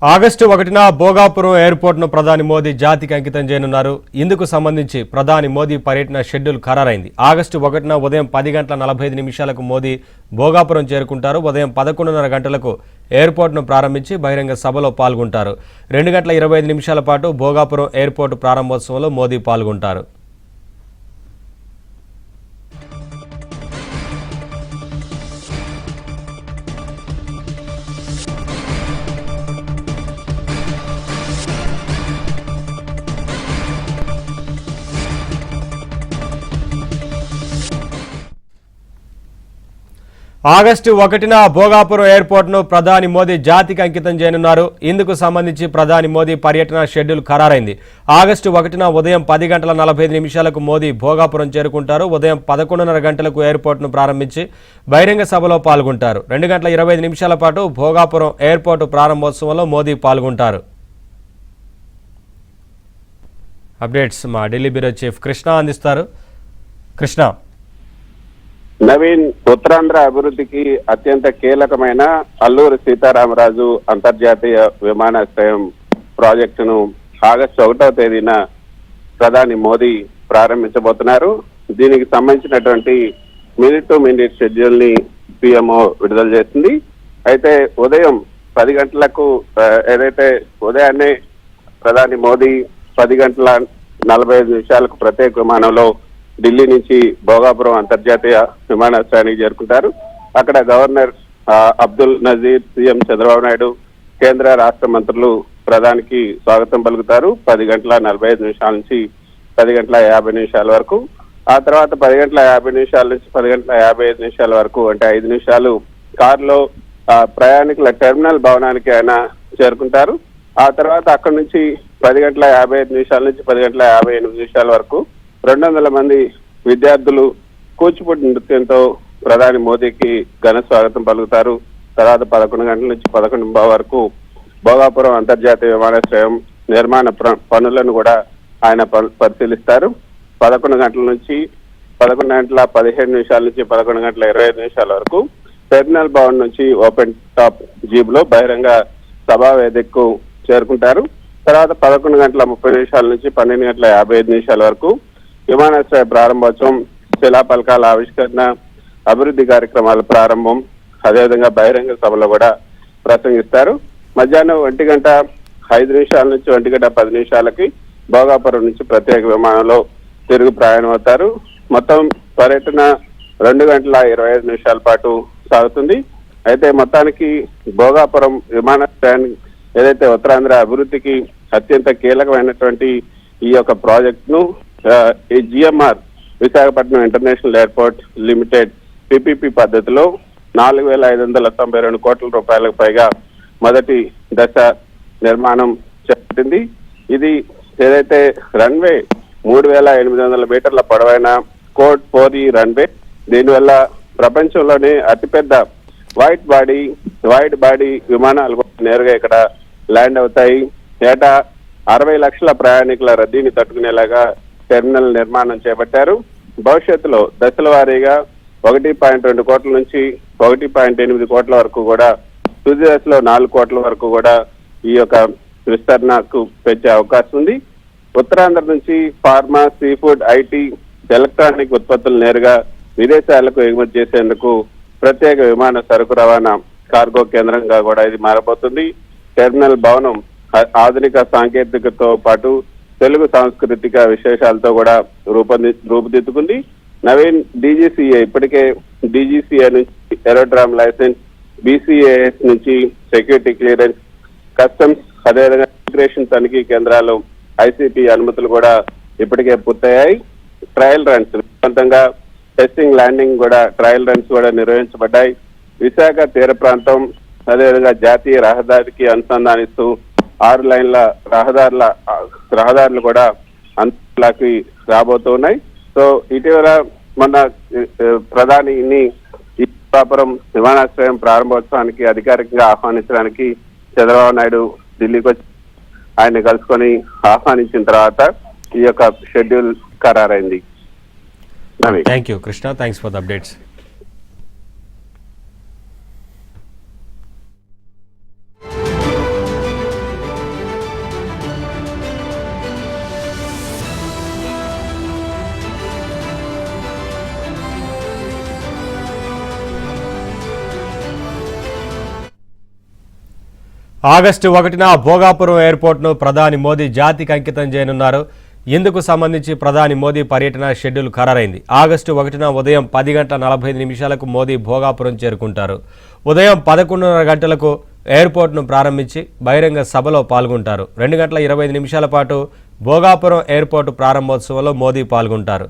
August 1న భోగాపురం ఎయిర్పోర్ట్ను ప్రధాని మోదీ జాతికి అంకితం చేయనున్నారు. ఇందుకు సంబంధించి ప్రధాని మోదీ పర్యటన షెడ్యూల్ ఖరారైంది. ఆగస్టు 1న ఉదయం 10:45 మోదీ భోగాపురం చేరుకుంటారు. ఉదయం 11:30 గంటలకు ఎయిర్పోర్ట్ను ప్రారంభించి బహిరంగ సభలో పాల్గొంటారు. 2:25 పాటు భోగాపురం ఎయిర్పోర్టు ప్రారంభోత్సవంలో మోదీ పాల్గొంటారు. ఆగస్టు 1న భోగాపురం ఎయిర్పోర్ట్ను ప్రధాని మోదీ జాతికి అంకితం చేయనున్నారు. ఇందుకు సంబంధించి ప్రధాని మోదీ పర్యటన షెడ్యూల్ ఖరారైంది. ఆగస్టు 1న ఉదయం 10:45 మోదీ భోగాపురం చేరుకుంటారు. ఉదయం 11:30 గంటలకు ఎయిర్పోర్ట్ను ప్రారంభించి బహిరంగ సభలో పాల్గొంటారు. 2:25 పాటు భోగాపురం ఎయిర్పోర్టు ప్రారంభోత్సవంలో మోదీ పాల్గొంటారు. అప్డేట్స్ మా ఢిల్లీ బ్యూరో చీఫ్ కృష్ణ అందిస్తారు. కృష్ణ, నవీన్, ఉత్తరాంధ్ర అభివృద్ధికి అత్యంత కీలకమైన అల్లూరి సీతారామరాజు అంతర్జాతీయ విమానాశ్రయం ప్రాజెక్టును ఆగస్టు 1వ తేదీన ప్రధాని మోదీ ప్రారంభించబోతున్నారు. దీనికి సంబంధించినటువంటి మినిట్ టు మినిట్ షెడ్యూల్ ని పిఎంఓ విడుదల చేసింది. అయితే ఉదయం 10 గంటలకు ఏదైతే ఉదయాన్నే ప్రధాని మోదీ 10:45 ప్రత్యేక విమానంలో ఢిల్లీ నుంచి భోగాపురం అంతర్జాతీయ విమానాశ్రయానికి చేరుకుంటారు. అక్కడ గవర్నర్ అబ్దుల్ నజీర్, సీఎం చంద్రబాబు నాయుడు, కేంద్ర రాష్ట్ర మంత్రులు ప్రధానికి స్వాగతం పలుకుతారు. 10:45 నుంచి 10:50 వరకు. ఆ తర్వాత 10:50 నుంచి 10:55 వరకు, అంటే 5 నిమిషాలు కారులో ప్రయాణికుల టెర్మినల్ భవనానికి ఆయన చేరుకుంటారు. ఆ తర్వాత అక్కడి నుంచి 10:55 నుంచి 10:58 వరకు 200 మంది విద్యార్థులు కూచిపూడి నృత్యంతో ప్రధాని మోదీకి ఘన స్వాగతం పలుకుతారు. తర్వాత 11 గంటల నుంచి 11:30 వరకు భోగాపురం అంతర్జాతీయ విమానాశ్రయం నిర్మాణ పనులను కూడా ఆయన పరిశీలిస్తారు. 11 గంటల నుంచి 11:15 నుంచి 11:25 వరకు టెర్మినల్ భవన్ నుంచి ఓపెన్ టాప్ జీప్ లో బహిరంగ సభా వేదికకు చేరుకుంటారు. తర్వాత 11:30 నుంచి 12:55 వరకు విమానాశ్రయ ప్రారంభోత్సవం, శిలాఫలకాల ఆవిష్కరణ, అభివృద్ధి కార్యక్రమాల ప్రారంభం, అదేవిధంగా బహిరంగ సభలో కూడా ప్రసంగిస్తారు. మధ్యాహ్నం 1:05 నుంచి 1:10 భోగాపురం నుంచి ప్రత్యేక విమానంలో తిరుగు ప్రయాణం అవుతారు. మొత్తం పర్యటన 2:25 పాటు సాగుతుంది. అయితే మొత్తానికి భోగాపురం విమానాశ్రయాన్ని ఏదైతే ఉత్తరాంధ్ర అభివృద్ధికి అత్యంత కీలకమైనటువంటి ఈ యొక్క ప్రాజెక్ట్ ను ఈ GMR Visakhapatnam international airport limited PPP పద్ధతిలో 4,592 కోట్ల రూపాయలకు పైగా మొదటి దశ నిర్మాణం చేపట్టింది. ఇది ఏదైతే రన్వే 3,800 మీటర్ల పొడవైన కోడ్ 4E రన్వే. దీనివల్ల ప్రపంచంలోనే అతిపెద్ద వైడ్ బాడీ విమానాలు నేరుగా ఇక్కడ ల్యాండ్ అవుతాయి. ఏటా 60 లక్షల ప్రయాణికుల రద్దీని తట్టుకునేలాగా టెర్మినల్ నిర్మాణం చేపట్టారు. భవిష్యత్తులో దశల వారీగా 1.2 కోట్ల నుంచి 1.8 కోట్ల వరకు కూడా, తుది దశలో 4 కోట్ల వరకు కూడా ఈ యొక్క విస్తరణకు పెంచే అవకాశం ఉంది. ఉత్తరాంధ్ర నుంచి pharma, sea food, IT, electronic ఉత్పత్తులు నేరుగా విదేశాలకు ఎగుమతి చేసేందుకు ప్రత్యేక విమాన సరుకు రవాణా కార్గో కేంద్రంగా కూడా ఇది మారబోతుంది. టెర్మినల్ భవనం ఆధునిక సాంకేతికతతో పాటు తెలుగు సాంస్కృతిక విశేషాలతో కూడా రూపుదిద్దుకుంది. నవీన్, డీజీసీఏ ఇప్పటికే డీజీసీఏ నుంచి ఏరోడ్రామ్ లైసెన్స్, బీసీఏఎస్ నుంచి సెక్యూరిటీ క్లియరెన్స్, కస్టమ్స్, అదేవిధంగా ఇమిగ్రేషన్ తనిఖీ కేంద్రాలు, ఐసీపీ అనుమతులు కూడా ఇప్పటికే పూర్తయ్యాయి. ట్రయల్ రన్స్ విజయవంతంగా టెస్టింగ్, ల్యాండింగ్ కూడా ట్రయల్ రన్స్ కూడా నిర్వహించబడ్డాయి. విశాఖ తీర ప్రాంతం అదేవిధంగా జాతీయ రహదారికి అనుసంధానిస్తూ 6 లైన్ల రహదారులు కూడా అందులోకి రాబోతున్నాయి. సో ఇటీవల మన ప్రధానిని భోగాపురం విమానాశ్రయం ప్రారంభోత్సవానికి అధికారికంగా ఆహ్వానించడానికి చంద్రబాబు నాయుడు ఢిల్లీకి వచ్చి ఆయన కలుసుకొని ఆహ్వానించిన తర్వాత ఈ యొక్క షెడ్యూల్ ఖరారైంది. Thank you Krishna, thanks for the updates. August 1న భోగాపురం ఎయిర్పోర్ట్ను ప్రధాని మోదీ జాతికి అంకితం చేయనున్నారు. ఇందుకు సంబంధించి ప్రధాని మోదీ పర్యటన షెడ్యూల్ ఖరారైంది. ఆగస్టు 1న ఉదయం 10:45 మోదీ భోగాపురం చేరుకుంటారు. ఉదయం 11:30 గంటలకు ఎయిర్పోర్ట్ను ప్రారంభించి బహిరంగ సభలో పాల్గొంటారు. 2:25 పాటు భోగాపురం ఎయిర్పోర్టు ప్రారంభోత్సవంలో మోదీ పాల్గొంటారు.